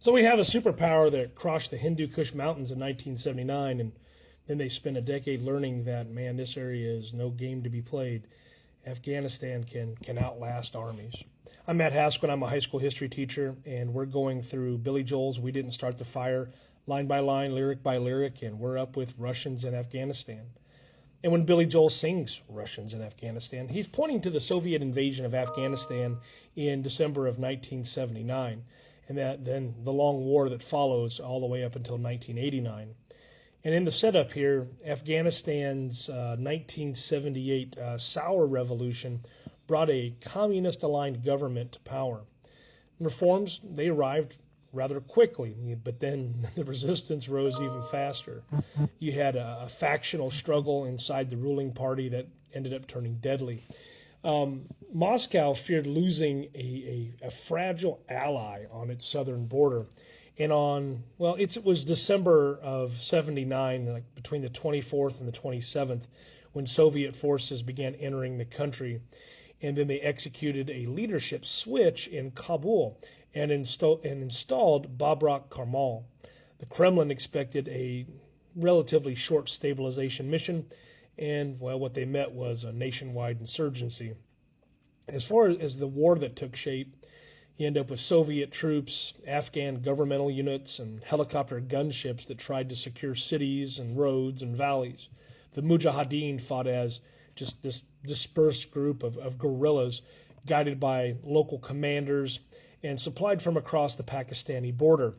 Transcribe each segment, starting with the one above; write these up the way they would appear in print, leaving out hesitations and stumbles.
So we have a superpower that crossed the Hindu Kush Mountains in 1979, and then they spent a decade learning that, man, this area is no game to be played. Afghanistan can outlast armies. I'm Matt Haskell. I'm a high school history teacher, and we're going through Billy Joel's We Didn't Start the Fire, line by line, lyric by lyric, and we're up with Russians in Afghanistan. And when Billy Joel sings Russians in Afghanistan, he's pointing to the Soviet invasion of Afghanistan in December of 1979, and then the long war that follows all the way up until 1989. And in the setup here, Afghanistan's 1978 Sour Revolution brought a communist-aligned government to power. Reforms, they arrived rather quickly, but then the resistance rose even faster. You had a factional struggle inside the ruling party that ended up turning deadly. Moscow feared losing a fragile ally on its southern border. And it was December of 79, like between the 24th and the 27th, when Soviet forces began entering the country. And then they executed a leadership switch in Kabul and installed Babrak Karmal. The Kremlin expected a relatively short stabilization mission, and, well, what they met was a nationwide insurgency. As far as the war that took shape, you end up with Soviet troops, Afghan governmental units, and helicopter gunships that tried to secure cities and roads and valleys. The Mujahideen fought as just this dispersed group of guerrillas guided by local commanders and supplied from across the Pakistani border.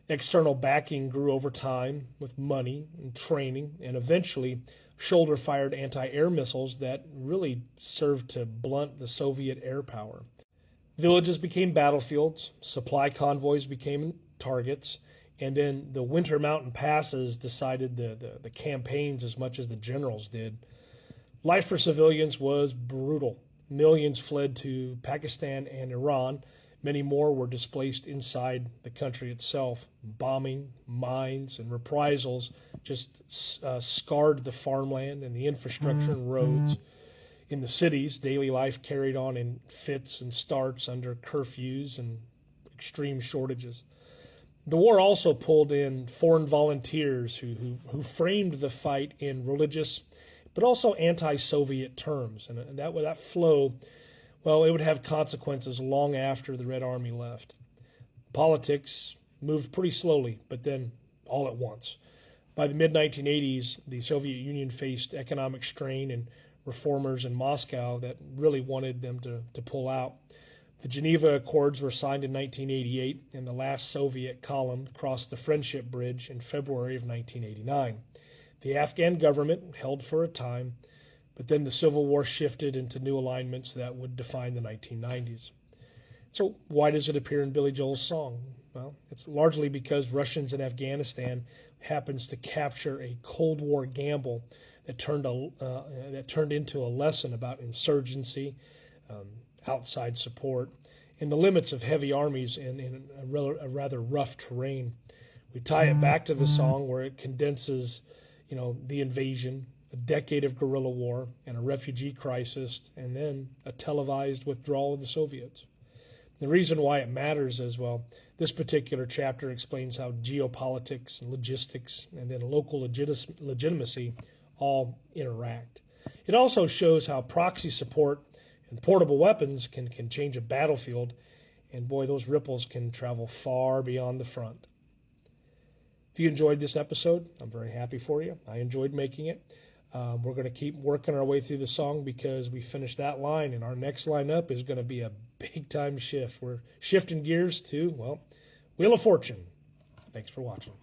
External backing grew over time with money and training, and eventually shoulder-fired anti-air missiles that really served to blunt the Soviet air power. Villages became battlefields, supply convoys became targets, and then the winter mountain passes decided the campaigns as much as the generals did. Life for civilians was brutal. Millions fled to Pakistan and Iran. Many more were displaced inside the country itself. Bombing, mines, and reprisals just scarred the farmland and the infrastructure and roads. In the cities, daily life carried on in fits and starts under curfews and extreme shortages. The war also pulled in foreign volunteers who framed the fight in religious but also anti-Soviet terms. And that flow, well, it would have consequences long after the Red Army left. Politics moved pretty slowly, but then all at once. By the mid-1980s, the Soviet Union faced economic strain and reformers in Moscow that really wanted them to pull out. The Geneva Accords were signed in 1988, and the last Soviet column crossed the Friendship Bridge in February of 1989. The Afghan government held for a time, but then the Civil War shifted into new alignments that would define the 1990s. So why does it appear in Billy Joel's song? Well, it's largely because Russians in Afghanistan happens to capture a Cold War gamble that turned into a lesson about insurgency, outside support, and the limits of heavy armies in a rather rough terrain. We tie it back to the song where it condenses, the invasion, a decade of guerrilla war, and a refugee crisis, and then a televised withdrawal of the Soviets. The reason why it matters is, well, this particular chapter explains how geopolitics and logistics and then local legitimacy all interact. It also shows how proxy support and portable weapons can change a battlefield, and boy, those ripples can travel far beyond the front. If you enjoyed this episode, I'm very happy for you. I enjoyed making it. We're going to keep working our way through the song because we finished that line, and our next line up is going to be a big-time shift. We're shifting gears to, well, Wheel of Fortune. Thanks for watching.